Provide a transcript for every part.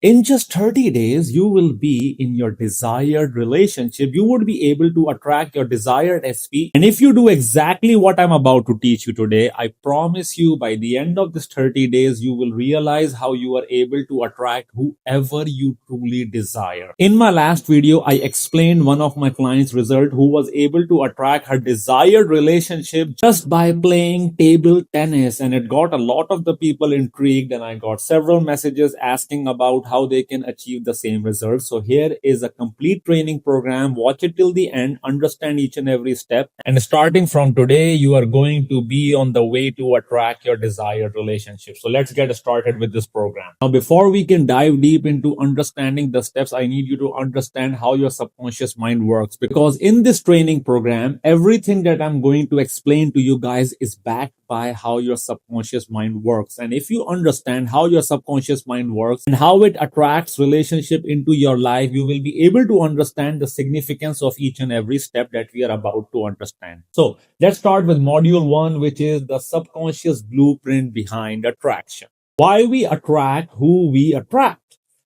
In just 30 days, you will be in your desired relationship. You would be able to attract your desired SP. And if you do exactly what I'm about to teach you today, I promise you by the end of this 30 days, you will realize how you are able to attract whoever you truly desire. In my last video, I explained one of my clients' result who was able to attract her desired relationship just by playing table tennis. And it got a lot of the people intrigued, and I got several messages asking about how they can achieve the same results. So here is a complete training program. Watch it till the end, understand each and every step. And starting from today, you are going to be on the way to attract your desired relationship. So let's get started with this program. Now, before we can dive deep into understanding the steps, I need you to understand how your subconscious mind works. Because in this training program, everything that I'm going to explain to you guys is backed by how your subconscious mind works. And if you understand how your subconscious mind works and how it attracts relationship into your life, you will be able to understand the significance of each and every step that we are about to understand. So let's start with module 1, which is the subconscious blueprint behind attraction. Why we attract who we attract.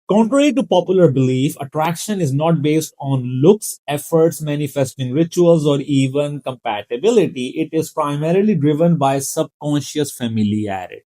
Contrary to popular belief, attraction is not based on looks, efforts, manifesting rituals, or even compatibility. It is primarily driven by subconscious familiarity.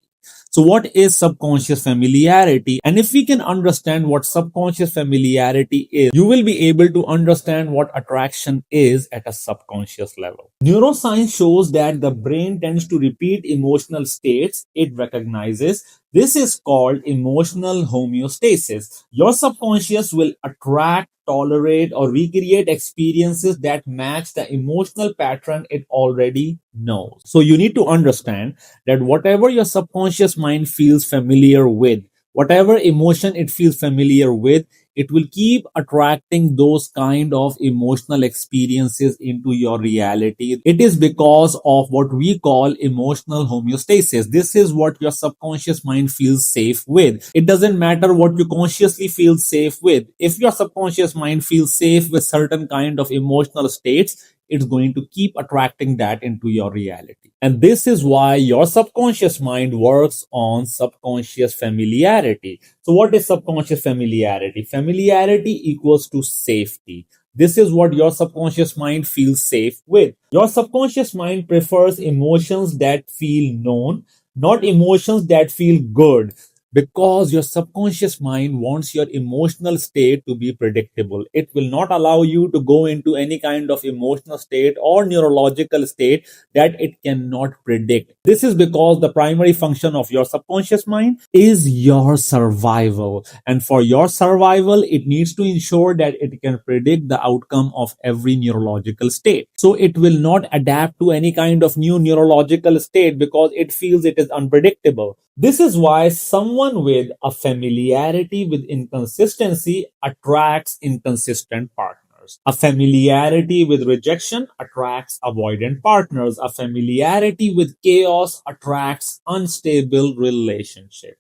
So what is subconscious familiarity? And if we can understand what subconscious familiarity is, you will be able to understand what attraction is at a subconscious level. Neuroscience shows that the brain tends to repeat emotional states it recognizes. This is called emotional homeostasis. Your subconscious will attract, tolerate, or recreate experiences that match the emotional pattern it already knows. So you need to understand that whatever your subconscious mind feels familiar with, whatever emotion it feels familiar with, it will keep attracting those kind of emotional experiences into your reality. It is because of what we call emotional homeostasis. This is what your subconscious mind feels safe with. It doesn't matter what you consciously feel safe with. If your subconscious mind feels safe with certain kind of emotional states, it's going to keep attracting that into your reality. And this is why your subconscious mind works on subconscious familiarity. So what is subconscious familiarity? Familiarity equals to safety. This is what your subconscious mind feels safe with. Your subconscious mind prefers emotions that feel known, not emotions that feel good. Because your subconscious mind wants your emotional state to be predictable. It will not allow you to go into any kind of emotional state or neurological state that it cannot predict. This is because the primary function of your subconscious mind is your survival. And for your survival, it needs to ensure that it can predict the outcome of every neurological state. So it will not adapt to any kind of new neurological state because it feels it is unpredictable. This is why someone with a familiarity with inconsistency attracts inconsistent partners. A familiarity with rejection attracts avoidant partners. A familiarity with chaos attracts unstable relationships.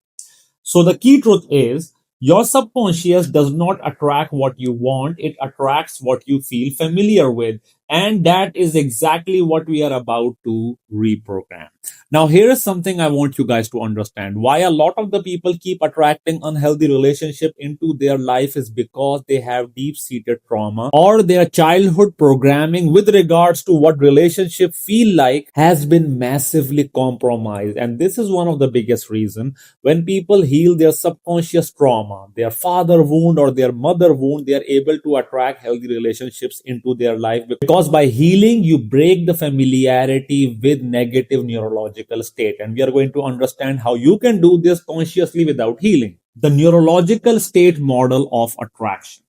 So the key truth is, your subconscious does not attract what you want, it attracts what you feel familiar with. And that is exactly what we are about to reprogram. Now, here is something I want you guys to understand. Why a lot of the people keep attracting unhealthy relationship into their life is because they have deep-seated trauma or their childhood programming with regards to what relationship feel like has been massively compromised. And this is one of the biggest reasons. When people heal their subconscious trauma, their father wound or their mother wound, they are able to attract healthy relationships into their life because by healing, you break the familiarity with negative neurological state. And we are going to understand how you can do this consciously without healing. The neurological state model of attraction.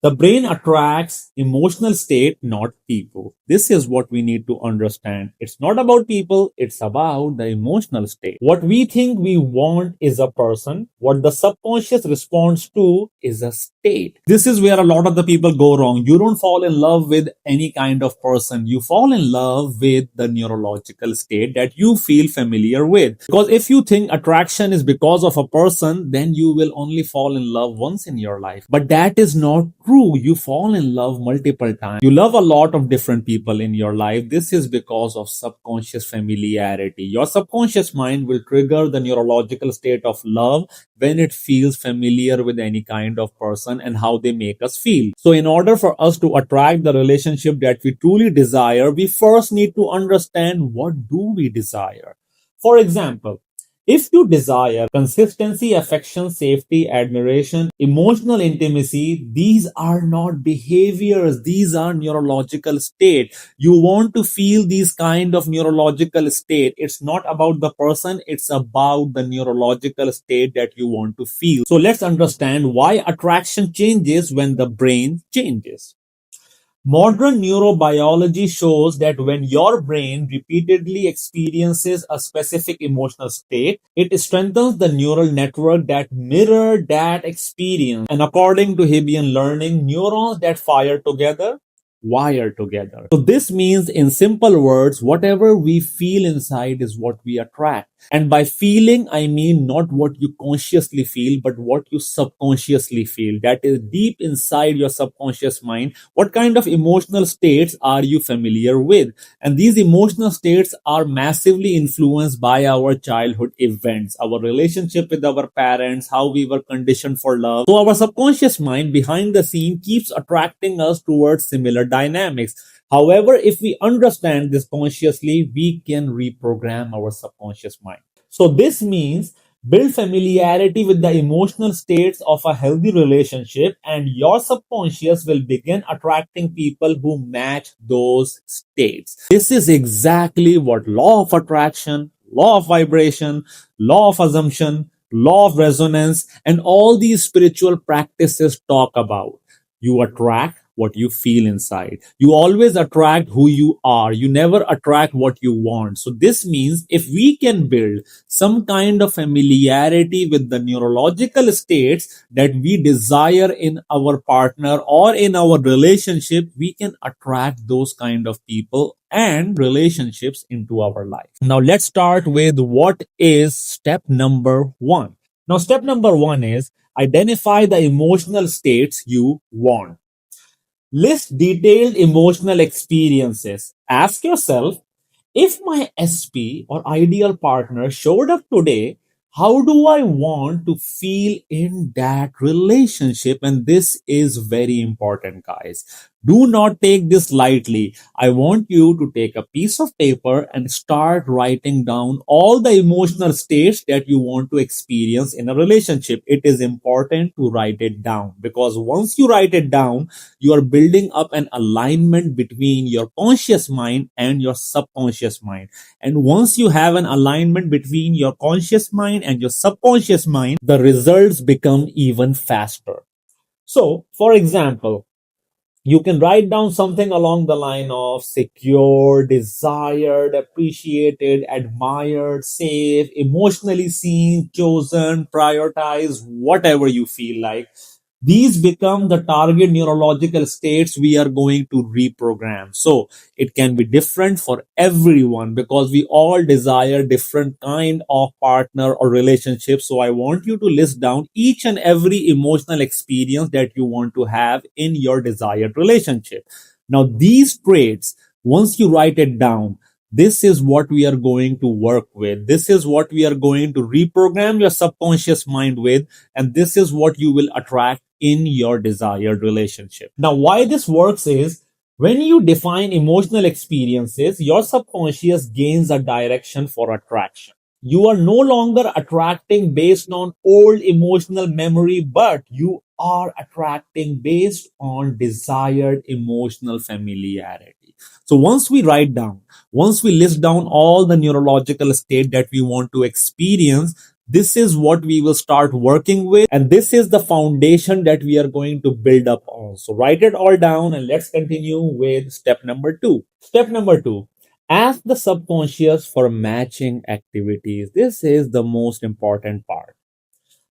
The brain attracts emotional state, not people. This is what we need to understand. It's not about people, it's about the emotional state. What we think we want is a person. What the subconscious responds to is a state. This is where a lot of the people go wrong. You don't fall in love with any kind of person. You fall in love with the neurological state that you feel familiar with. Because if you think attraction is because of a person, then you will only fall in love once in your life. But that is not true. true, you fall in love multiple times. You love a lot of different people in your life. This is because of subconscious familiarity. Your subconscious mind will trigger the neurological state of love when it feels familiar with any kind of person and how they make us feel. So in order for us to attract the relationship that we truly desire, we first need to understand what do we desire. For example, if you desire consistency, affection, safety, admiration, emotional intimacy, these are not behaviors. These are neurological state. You want to feel these kind of neurological state. It's not about the person. It's about the neurological state that you want to feel. So let's understand why attraction changes when the brain changes. Modern neurobiology shows that when your brain repeatedly experiences a specific emotional state, it strengthens the neural network that mirror that experience. And according to Hebbian learning, neurons that fire together wire together. So this means in simple words, whatever we feel inside is what we attract. And by feeling, I mean not what you consciously feel, but what you subconsciously feel. That is deep inside your subconscious mind. What kind of emotional states are you familiar with? And these emotional states are massively influenced by our childhood events, our relationship with our parents, how we were conditioned for love. So our subconscious mind behind the scene keeps attracting us towards similar dynamics. However, if we understand this consciously, we can reprogram our subconscious mind. So this means build familiarity with the emotional states of a healthy relationship, and your subconscious will begin attracting people who match those states. This is exactly what law of attraction, law of vibration, law of assumption, law of resonance, and all these spiritual practices talk about. You attract what you feel inside. You always attract who you are. You never attract what you want. So this means if we can build some kind of familiarity with the neurological states that we desire in our partner or in our relationship, we can attract those kind of people and relationships into our life. Now let's start with what is step number 1. Now step number 1 is identify the emotional states you want. List detailed emotional experiences. Ask yourself, if my SP or ideal partner showed up today, how do I want to feel in that relationship? And this is very important, guys. Do not take this lightly. I want you to take a piece of paper and start writing down all the emotional states that you want to experience in a relationship. It is important to write it down because once you write it down, you are building up an alignment between your conscious mind and your subconscious mind. And once you have an alignment between your conscious mind and your subconscious mind, the results become even faster. So, for example, you can write down something along the line of secure, desired, appreciated, admired, safe, emotionally seen, chosen, prioritized, whatever you feel like. These become the target neurological states we are going to reprogram. So it can be different for everyone because we all desire different kind of partner or relationship. So I want you to list down each and every emotional experience that you want to have in your desired relationship. Now these traits, once you write it down, this is what we are going to work with. This is what we are going to reprogram your subconscious mind with. And this is what you will attract in your desired relationship. Now, why this works is when you define emotional experiences, your subconscious gains a direction for attraction. You are no longer attracting based on old emotional memory, but you are attracting based on desired emotional familiarity. So once we write down, once we list down all the neurological state that we want to experience, this is what we will start working with. And this is the foundation that we are going to build up on. So write it all down and let's continue with step number 2. Step number 2. Ask the subconscious for matching activities. This is the most important part.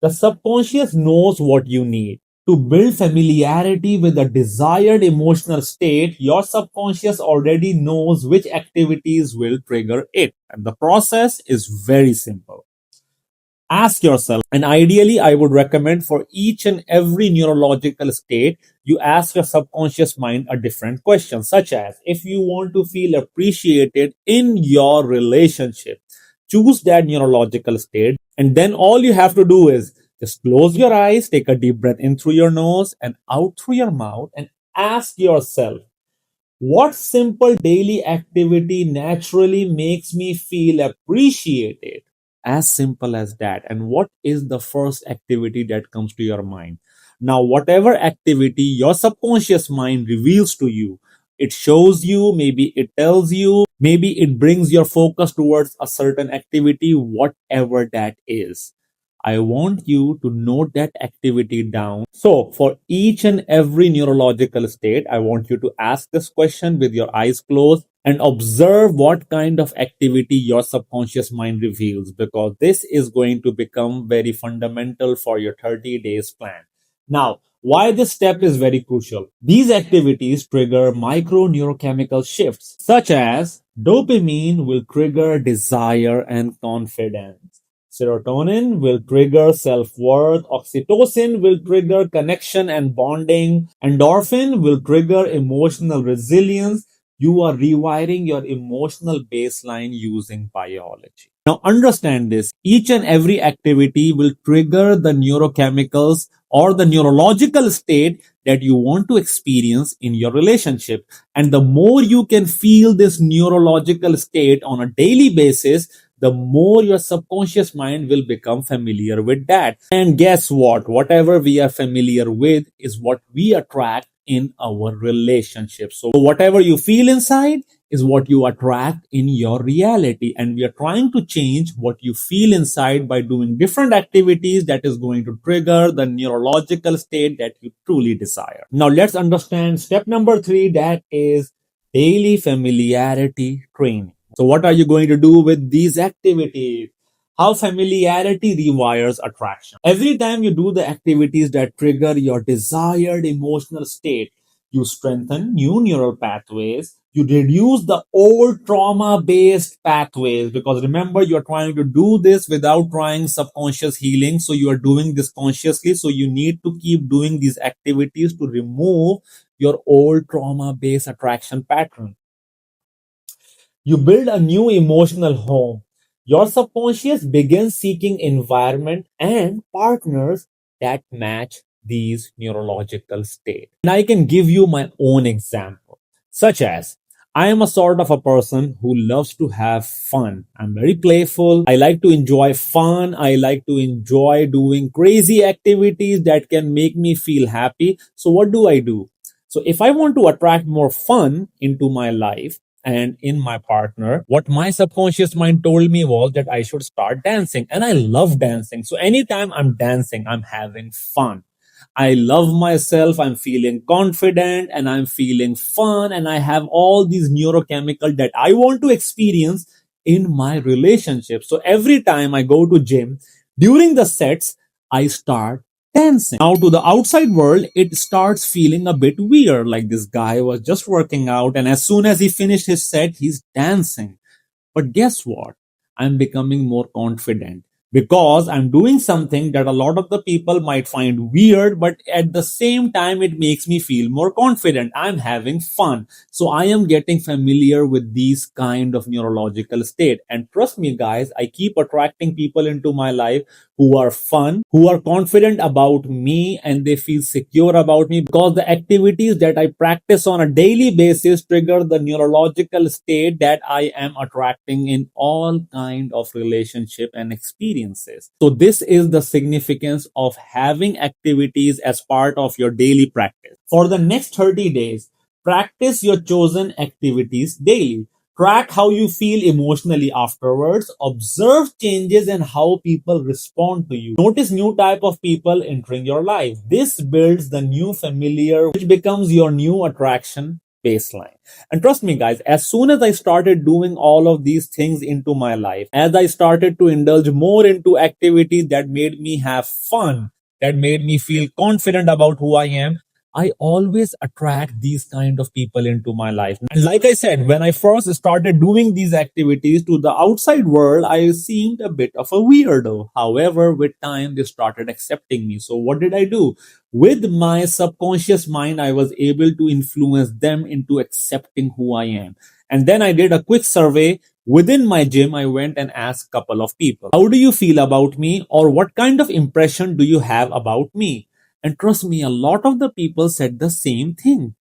The subconscious knows what you need. To build familiarity with the desired emotional state, your subconscious already knows which activities will trigger it. And the process is very simple. Ask yourself, and ideally, I would recommend for each and every neurological state, you ask your subconscious mind a different question, such as if you want to feel appreciated in your relationship, choose that neurological state, and then all you have to do is just close your eyes, take a deep breath in through your nose and out through your mouth, and ask yourself, what simple daily activity naturally makes me feel appreciated? As simple as that. And what is the first activity that comes to your mind? Now, whatever activity your subconscious mind reveals to you, it shows you, maybe it tells you, maybe it brings your focus towards a certain activity, whatever that is. I want you to note that activity down. So, for each and every neurological state, I want you to ask this question with your eyes closed and observe what kind of activity your subconscious mind reveals, because this is going to become very fundamental for your 30 days plan. Now, why this step is very crucial? These activities trigger micro neurochemical shifts, such as dopamine will trigger desire and confidence. Serotonin will trigger self-worth. Oxytocin will trigger connection and bonding. Endorphin will trigger emotional resilience. You are rewiring your emotional baseline using biology. Now understand this. Each and every activity will trigger the neurochemicals or the neurological state that you want to experience in your relationship. And the more you can feel this neurological state on a daily basis, the more your subconscious mind will become familiar with that. And guess what? Whatever we are familiar with is what we attract in our relationship. So whatever you feel inside is what you attract in your reality. And we are trying to change what you feel inside by doing different activities that is going to trigger the neurological state that you truly desire. Now let's understand step number 3, that is daily familiarity training. So what are you going to do with these activities? How familiarity rewires attraction. Every time you do the activities that trigger your desired emotional state, you strengthen new neural pathways. You reduce the old trauma-based pathways, because remember, you're trying to do this without trying subconscious healing. So you are doing this consciously. So you need to keep doing these activities to remove your old trauma-based attraction pattern. You build a new emotional home. Your subconscious begins seeking environment and partners that match these neurological states. And I can give you my own example, such as I am a sort of a person who loves to have fun. I'm very playful. I like to enjoy fun. I like to enjoy doing crazy activities that can make me feel happy. So what do? So if I want to attract more fun into my life, and in my partner, what my subconscious mind told me was that I should start dancing. And I love dancing. So anytime I'm dancing, I'm having fun. I love myself. I'm feeling confident and I'm feeling fun. And I have all these neurochemical that I want to experience in my relationship. So every time I go to gym, during the sets, I start dancing. Now to the outside world, it starts feeling a bit weird. Like this guy was just working out and as soon as he finished his set, he's dancing. But guess what? I'm becoming more confident because I'm doing something that a lot of the people might find weird, but at the same time, it makes me feel more confident. I'm having fun. So I am getting familiar with these kind of neurological state. And trust me, guys, I keep attracting people into my life who are fun, who are confident about me, and they feel secure about me because the activities that I practice on a daily basis trigger the neurological state that I am attracting in all kind of relationship and experiences. So this is the significance of having activities as part of your daily practice. For the next 30 days, practice your chosen activities daily. Track how you feel emotionally afterwards. Observe changes in how people respond to you. Notice new type of people entering your life. This builds the new familiar, which becomes your new attraction baseline. And trust me, guys, as soon as I started doing all of these things into my life, as I started to indulge more into activities that made me have fun, that made me feel confident about who I am, I always attract these kind of people into my life. And like I said, when I first started doing these activities to the outside world, I seemed a bit of a weirdo. However, with time, they started accepting me. So what did I do? With my subconscious mind, I was able to influence them into accepting who I am. And then I did a quick survey within my gym. I went and asked a couple of people, how do you feel about me? Or what kind of impression do you have about me? And trust me, a lot of the people said the same thing.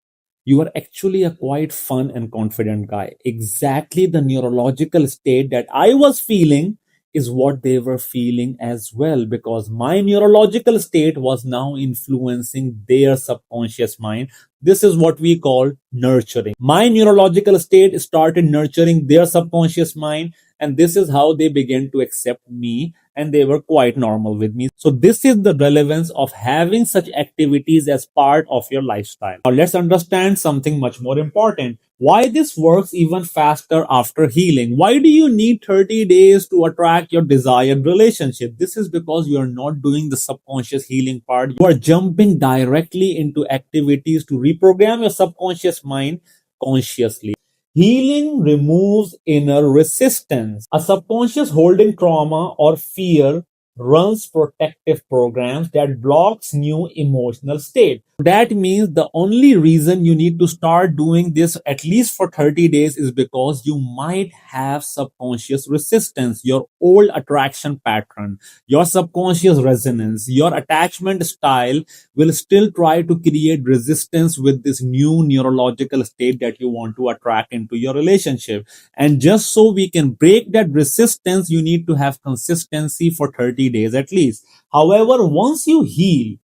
You are actually a quite fun and confident guy. Exactly the neurological state that I was feeling is what they were feeling as well, because my neurological state was now influencing their subconscious mind. This is what we call nurturing. My neurological state started nurturing their subconscious mind, and this is how they began to accept me, and they were quite normal with me. So this is the relevance of having such activities as part of your lifestyle. Now let's understand something much more important. Why this works even faster after healing. Why do you need 30 days to attract your desired relationship? This is because you are not doing the subconscious healing part. You are jumping directly into activities to reprogram your subconscious mind consciously. Healing removes inner resistance. A subconscious holding trauma or fear runs protective programs that blocks new emotional state. That means the only reason you need to start doing this at least for 30 days is because you might have subconscious resistance, your old attraction pattern, your subconscious resonance, your attachment style will still try to create resistance with this new neurological state that you want to attract into your relationship. And just so we can break that resistance, you need to have consistency for 30 days at least. However, once you heal,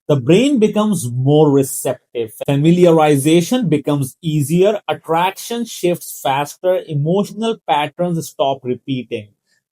the brain becomes more receptive. Familiarization becomes easier. Attraction shifts faster. Emotional patterns stop repeating.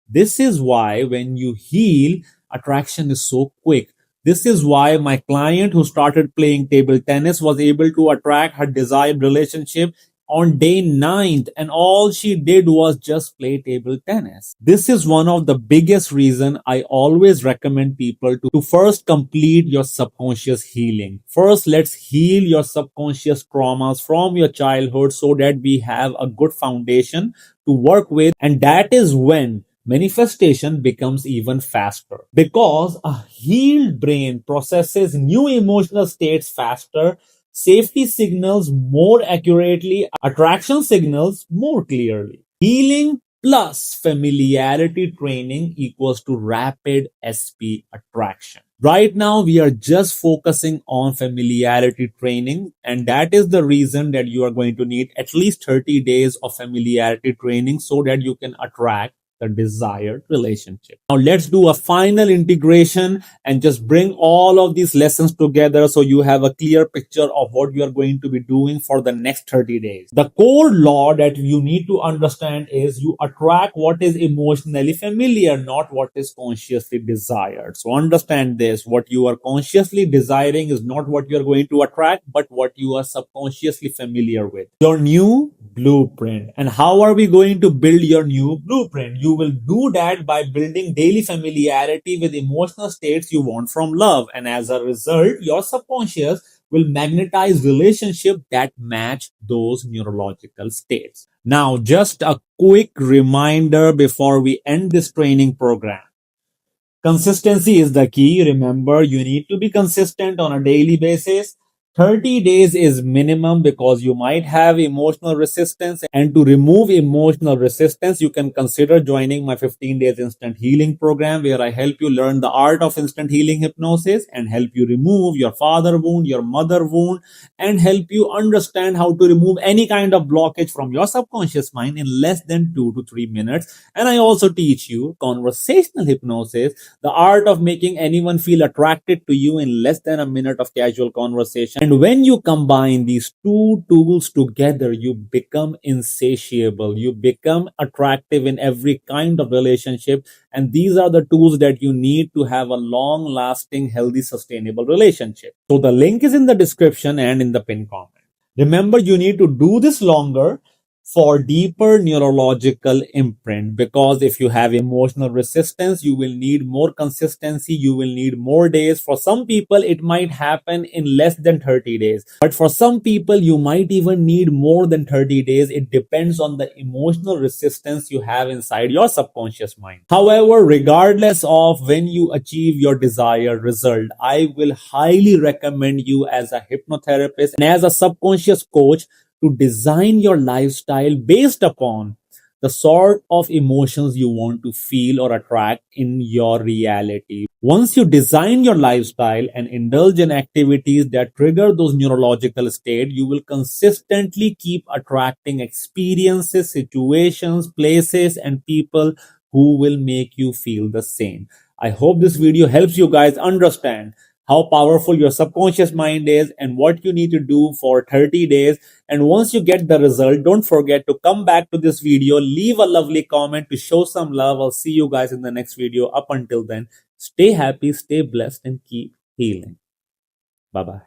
This is why when you heal, attraction is so quick. This is why my client who started playing table tennis was able to attract her desired relationship on day 9th, and all she did was just play table tennis. This is one of the biggest reason I always recommend people to first complete your subconscious healing. First, let's heal your subconscious traumas from your childhood so that we have a good foundation to work with, and that is when manifestation becomes even faster, because a healed brain processes new emotional states faster, safety signals more accurately, attraction signals more clearly. Healing plus familiarity training equals to rapid SP attraction. Right now, we are just focusing on familiarity training, and that is the reason that you are going to need at least 30 days of familiarity training so that you can attract the desired relationship. Now let's do a final integration and just bring all of these lessons together so you have a clear picture of what you are going to be doing for the next 30 days. The core law that you need to understand is you attract what is emotionally familiar, not what is consciously desired. So understand this, what you are consciously desiring is not what you are going to attract, but what you are subconsciously familiar with. Your new blueprint. And how are we going to build your new blueprint? You will do that by building daily familiarity with emotional states you want from love. And as a result, your subconscious will magnetize relationships that match those neurological states. Now, just a quick reminder before we end this training program. Consistency is the key. Remember, you need to be consistent on a daily basis. 30 days is minimum because you might have emotional resistance, and to remove emotional resistance you can consider joining my 15 days instant healing program, where I help you learn the art of instant healing hypnosis and help you remove your father wound, your mother wound, and help you understand how to remove any kind of blockage from your subconscious mind in less than 2 to 3 minutes. And I also teach you conversational hypnosis, the art of making anyone feel attracted to you in less than a minute of casual conversation. And when you combine these two tools together, you become insatiable. You become attractive in every kind of relationship. And these are the tools that you need to have a long lasting, healthy, sustainable relationship. So the link is in the description and in the pinned comment. Remember, you need to do this longer for deeper neurological imprint, because if you have emotional resistance, you will need more consistency, you will need more days. For some people it might happen in less than 30 days, but for some people you might even need more than 30 days. It depends on the emotional resistance you have inside your subconscious mind. However, regardless of when you achieve your desired result, I will highly recommend you as a hypnotherapist and as a subconscious coach to design your lifestyle based upon the sort of emotions you want to feel or attract in your reality. Once you design your lifestyle and indulge in activities that trigger those neurological states, you will consistently keep attracting experiences, situations, places, and people who will make you feel the same. I hope this video helps you guys understand how powerful your subconscious mind is and what you need to do for 30 days. And once you get the result, don't forget to come back to this video, leave a lovely comment to show some love. I'll see you guys in the next video. Up until then, stay happy, stay blessed, and keep healing. Bye bye.